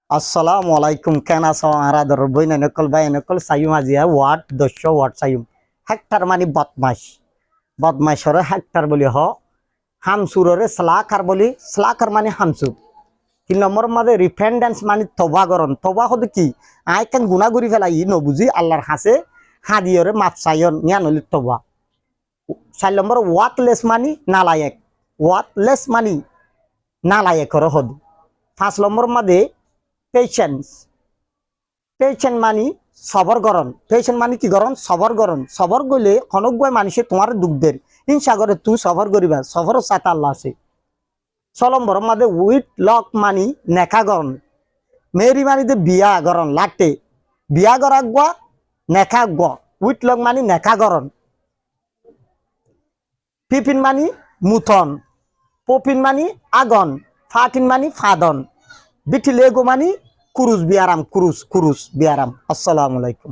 আসসালামু আলাইকুম কেন আছো আরাদর বই নকল বাই নকল সাইম আজিয়া ওয়াট 10 ওয়াট সাইম হেক্টর মানে বদমাস বদমাসরে হেক্টর বলি হ হামসুররে স্লাকার বলি স্লাকার মানে হামসুর 3 নম্বর মাঝে রিফেন্ডেন্স মানে তবা করন তবা হতে কি আই কেন গুণা করি ফেলাই নবুঝি আল্লাহর হাসে হাদিয়রে মাপ চাইন নিয়া নলি তবা 4 নম্বর ওয়াটলেস মানি নালায়েক ওয়াটলেস মানি নালায়েকর হদ 5 নম্বর মাঝে পেশেন্স পেশেন্ট মানি সবর গরণ পেশেন্ট মানি কি গরণ সবর গরণ সবর গলে অনগ্য মানুষে তোমার দুঃখ দের হিংসাগরে তুই সবর করিবা সবর সাথে আল্লাহ আছে 6 নম্বর মাঝে উইথ লক মানি নেখা গরণ মেরি মানি যে বিয়া গরণ লাটে বিয়া গড়া গুয়া নেখা গুয়া উইথ লক মানি নেখা গরণ পিপিন মানি মুথন পপিন মানি আগন ফাটিন মানি ফাদন বিটি লেগো মানি কুরুস বিয়ারাম কুরুস কুরুস বিয়ারাম আসসালামু আলাইকুম।